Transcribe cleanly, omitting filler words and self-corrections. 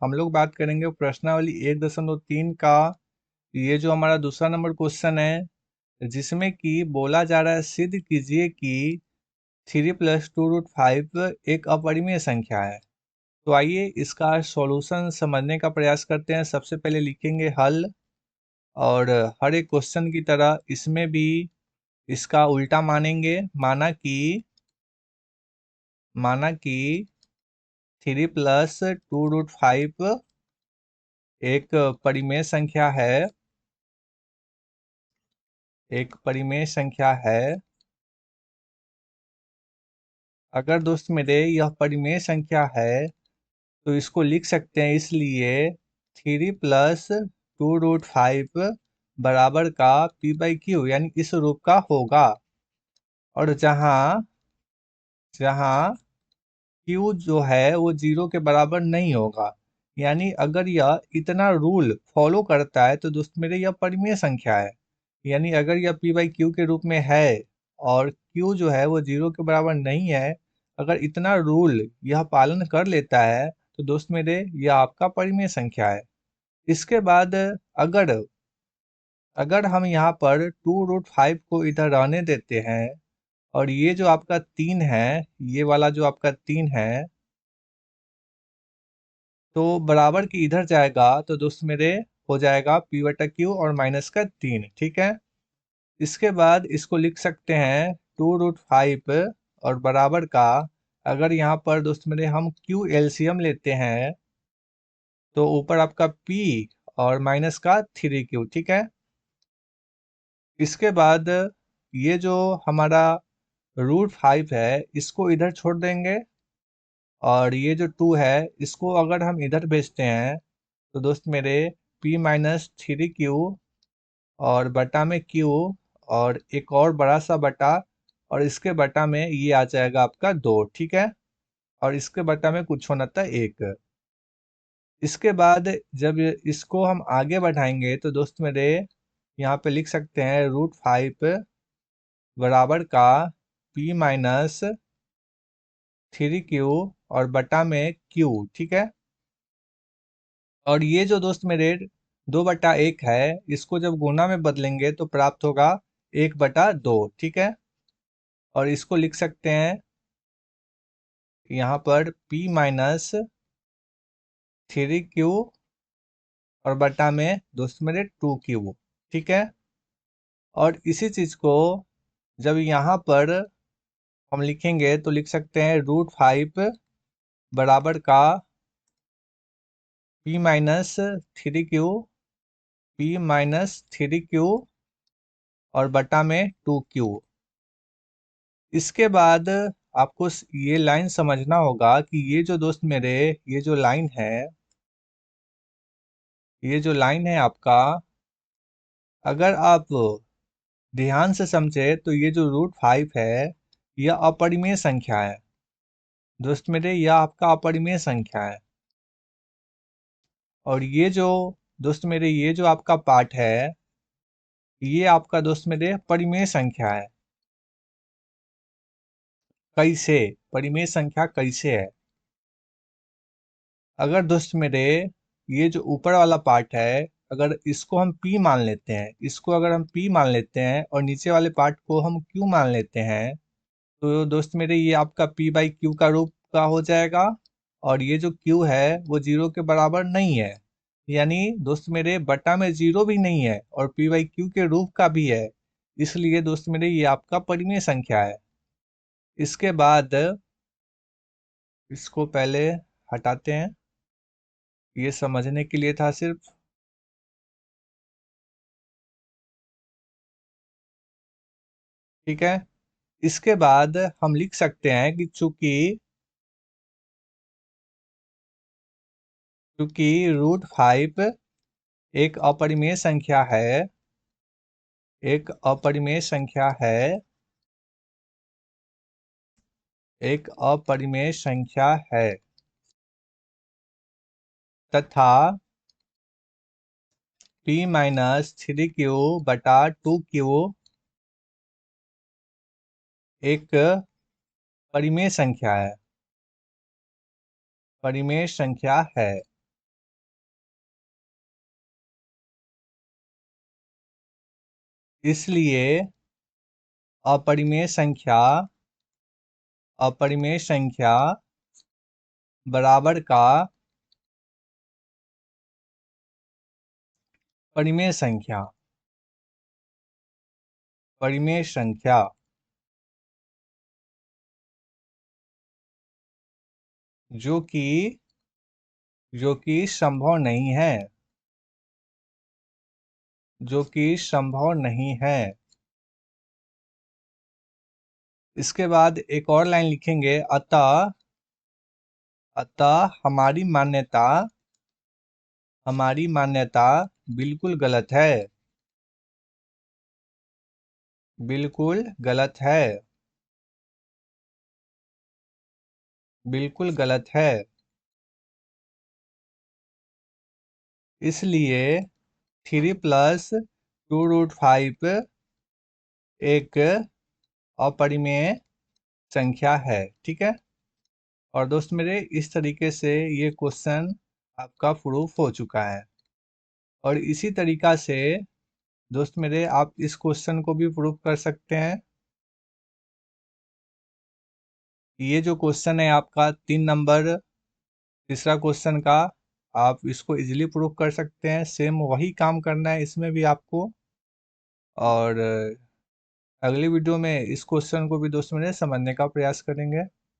हम लोग बात करेंगे प्रश्नावली 1.3 का। ये जो हमारा दूसरा नंबर क्वेश्चन है, जिसमें कि बोला जा रहा है सिद्ध कीजिए कि 3 + 2√5 एक अपरिमेय संख्या है। तो आइए इसका सॉल्यूशन समझने का प्रयास करते हैं। सबसे पहले लिखेंगे हल, और हर एक क्वेश्चन की तरह इसमें भी इसका उल्टा मानेंगे। माना कि 3 + 2√5 एक परिमेय संख्या है। अगर दोस्त मेरे यह परिमेय संख्या है तो इसको लिख सकते हैं, इसलिए 3 + 2√5 बराबर का p/q यानी इस रूप का होगा। और जहां q जो है वो 0 के बराबर नहीं होगा, यानी अगर यह इतना रूल फॉलो करता है तो दोस्त मेरे यह परिमेय संख्या है। यानी अगर यह p/q के रूप में है और q जो है वो 0 के बराबर नहीं है, अगर इतना रूल यह पालन कर लेता है तो दोस्त मेरे यह आपका परिमेय संख्या है। इसके बाद अगर अगर हम यहाँ पर 2√5 को इधर रहने देते हैं, और ये जो आपका 3 है, ये वाला जो आपका 3 है, तो बराबर की इधर जाएगा तो दोस्त मेरे हो जाएगा p/q और माइनस का 3। ठीक है। इसके बाद इसको लिख सकते हैं 2√5 और बराबर का, अगर यहाँ पर दोस्त मेरे हम q एलसीएम लेते हैं तो ऊपर आपका p और माइनस का 3q। ठीक है। इसके बाद ये जो हमारा √5 है इसको इधर छोड़ देंगे, और ये जो 2 है इसको अगर हम इधर भेजते हैं तो दोस्त मेरे p-3q और बटा में q, और एक और बड़ा सा बटा, और इसके बटा में ये आ जाएगा आपका 2। ठीक है। और इसके बटा में कुछ होना था 1। इसके बाद जब इसको हम आगे बढ़ाएंगे तो दोस्त मेरे यहाँ पे लिख सकते हैं √5 बराबर का p-3q और बटा में q। ठीक है। और ये जो दोस्त मेरे 2/1 है, इसको जब गुणा में बदलेंगे तो प्राप्त होगा 1/2। ठीक है। और इसको लिख सकते हैं यहाँ पर p-3q और बटा में दोस्त मेरे 2q। ठीक है। और इसी चीज को जब यहाँ पर हम लिखेंगे तो लिख सकते हैं √5 बराबर का p-3q और बटा में 2q। इसके बाद आपको ये लाइन समझना होगा कि ये जो दोस्त मेरे ये जो लाइन है आपका, अगर आप ध्यान से समझे तो ये जो √5 है यह अपरिमेय संख्या है। दोस्त मेरे यह आपका अपरिमेय संख्या है। और ये जो दोस्त मेरे ये जो आपका पार्ट है, ये आपका दोस्त मेरे परिमेय संख्या है। कैसे परिमेय संख्या कैसे है? अगर दोस्त मेरे ये जो ऊपर वाला पार्ट है, अगर इसको हम p मान लेते हैं, और नीचे वाले पार्ट को हम q मान लेते हैं, तो दोस्त मेरे ये आपका p/q का रूप का हो जाएगा। और ये जो q है वो 0 के बराबर नहीं है, यानी दोस्त मेरे बटा में 0 भी नहीं है और p/q के रूप का भी है, इसलिए दोस्त मेरे ये आपका परिमेय संख्या है। इसके बाद इसको पहले हटाते हैं, ये समझने के लिए था सिर्फ। ठीक है। इसके बाद हम लिख सकते हैं कि चूंकि √5 एक अपरिमेय संख्या है, एक अपरिमेय संख्या है, एक अपरिमेय संख्या है, तथा p-3q बटा 2q एक परिमेय संख्या है, परिमेय संख्या है। इसलिए अपरिमेय संख्या बराबर का परिमेय संख्या जो कि संभव नहीं है, इसके बाद एक और लाइन लिखेंगे, अतः हमारी मान्यता बिल्कुल गलत है, बिल्कुल गलत है, बिल्कुल गलत है। इसलिए 3 + 2√5 एक अपरिमेय संख्या है। ठीक है। और दोस्त मेरे, इस तरीके से ये क्वेश्चन आपका प्रूफ हो चुका है। और इसी तरीका से दोस्त मेरे, आप इस क्वेश्चन को भी प्रूफ कर सकते हैं। ये जो क्वेश्चन है आपका 3 नंबर तीसरा क्वेश्चन का, आप इसको इजीली प्रूफ कर सकते हैं। सेम वही काम करना है इसमें भी आपको। और अगली वीडियो में इस क्वेश्चन को भी दोस्त मेरे समझने का प्रयास करेंगे।